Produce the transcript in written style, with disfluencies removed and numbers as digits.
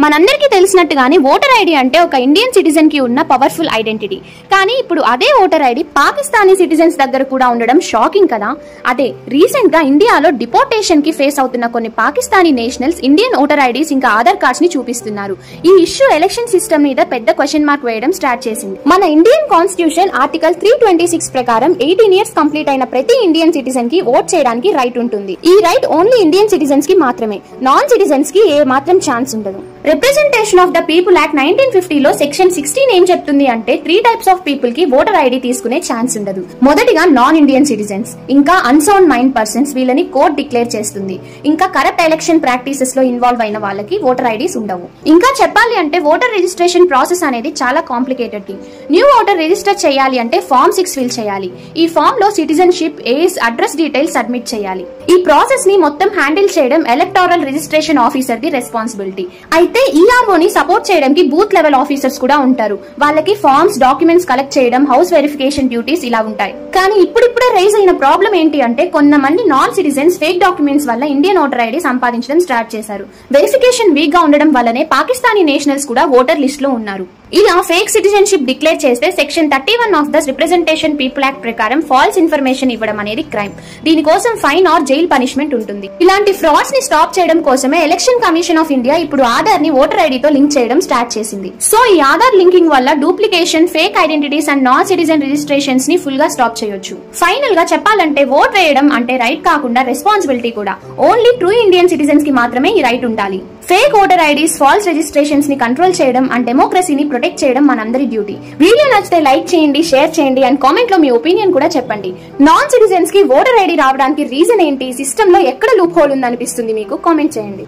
మనందరికీ తెలిసినట్టుగానే voter ID అంటే ఒక ఇండియన్ సిటిజన్ కి ఉన్న పవర్ఫుల్ ఐడెంటిటీ. కానీ ఇప్పుడు అదే ఓటర్ ఐడి పాకిస్తానీ సిటిజన్స్ దగ్గర కూడా ఉండడం షాకింగ్ కదా. అదే రీసెంట్ గా ఇండియాలో డిపోర్టేషన్ కి ఫేస్ అవుతున్న కొన్ని Pakistani nationals Indian voter IDs ఇంకా ఆధార్ కార్డ్స్ ని చూపిస్తున్నారు. ఈ ఇష్యూ ఎలక్షన్ సిస్టమ్ మీద పెద్ద క్వశ్చన్ మార్క్ వేయడం స్టార్ట్ చేసింది. మన ఇండియన్ కాన్స్టిట్యూషన్ ఆర్టికల్ 326 ప్రకారం 18 ఇయర్స్ కంప్లీట్ అయిన ప్రతి ఇండియన్ సిటిజన్ కి ఓట్ చేయడానికి రైట్ ఉంటుంది. ఈ రైట్ ఓన్లీ ఇండియన్ సిటిజన్స్ కి మాత్రమే, నాన్ సిటిజన్స్ కి ఏ మాత్రం ఛాన్స్ ఉండదు. Representation of the people act 1950 లో సెక్షన్ 16 ఏం చెప్తుంది అంటే 3 టైప్స్ ఆఫ్ పీపుల్ కి ఓటర్ ఐడి తీసుకునే ఛాన్స్ ఉండదు. మొదటిగా నాన్ ఇండియన్ సిటిజన్స్, ఇంకా అన్సౌండ్ మైండ్ పర్సన్స్, వీళ్ళని కోర్ట్ డిక్లేర్ చేస్తుంది. ఇంకా కరప్ట్ ఎలక్షన్ ప్రాక్టీసెస్ లో ఇన్వాల్వ్ అయిన వాళ్ళకి ఓటర్ ఐడీస్ ఉండవు. ఇంకా చెప్పాలి అంటే ఓటర్ రిజిస్ట్రేషన్ ప్రాసెస్ అనేది చాలా complicated thing. New voter register చేయాలి అంటే ఫామ్ 6 ఫిల్ చేయాలి. ఈ ఫామ్ లో citizenship, age, address details submit చేయాలి. ఈ ప్రాసెస్ ని మొత్తం హ్యాండిల్ చేయడం electoral registration officer the responsibility. అయితే ఈఆర్ఓ ని సపోర్ట్ చేయడానికి బూత్ లెవెల్ ఆఫీసర్స్ కూడా ఉంటారు. వాళ్ళకి ఫార్మ్స్, డాక్యుమెంట్స్ కలెక్ట్ చేయడం, హౌస్ వెరిఫికేషన్ డ్యూటీస్ ఇలా ఉంటాయి. కానీ ఇప్పుడిప్పుడే రైజ్ అయిన ప్రాబ్లం ఏంటి అంటే కొంతమంది నాన్ సిటిజన్స్ ఫేక్ డాక్యుమెంట్స్ వల్ల ఇండియన్ ఓటర్ ఐడి సంపాదించడం స్టార్ట్ చేశారు. వెరిఫికేషన్ వీక్ గా ఉండడం వల్లనే పాకిస్తానీ నేషనల్స్ కూడా ఓటర్ లిస్ట్ లో ఉన్నారు. ఇలా ఫేక్ సిటిజన్షిప్ డిక్లేర్ చేస్తే section 31 of the representation people act ప్రకారం ఫాల్స్ ఇన్ఫర్మేషన్ ఇవ్వడం అనేది క్రైమ్. దీనికోసం ఫైన్ ఆర్ జైల్ పనిష్మెంట్ ఉంటుంది. ఇలాంటి ఫ్రాడ్స్ ని స్టాప్ చేయడం కోసమే ఎలక్షన్ కమిషన్ ఆఫ్ ఇండియా ఇప్పుడు ఆధార్ ని ఓటర్ ఐడితో లింక్ చేయడం స్టార్ట్ చేసింది. సో ఈ ఆధార్ లింకింగ్ వల్ల duplication, fake identities and non citizen registrations ని ఫుల్ గా స్టాప్ చేయొచ్చు. ఫైనల్ గా చెప్పాలంటే ఓట్ వేయడం అంటే రైట్ కాకుండా రెస్పాన్సిబిలిటీ కూడా. ఓన్లీ ట్రూ ఇండియన్ సిటిజన్స్ కి మాత్రమే ఈ రైట్ ఉండాలి. Fake voter IDs, false registrations ని కంట్రోల్ చేయడం అండ్ డెమోక్రసీని ప్రొటెక్ట్ చేయడం మనందరి డ్యూటీ. వీడియో నచ్చితే లైక్ చేయండి, షేర్ చేయండి అండ్ కామెంట్ లో మీ ఒపీనియన్ కూడా చెప్పండి. నాన్ సిటిజన్స్ కి ఓటర్ ఐడి రావడానికి రీజన్ ఏంటి? సిస్టమ్ లో ఎక్కడ లూప్ హోల్ ఉందనిపిస్తుంది మీకు? కామెంట్ చేయండి.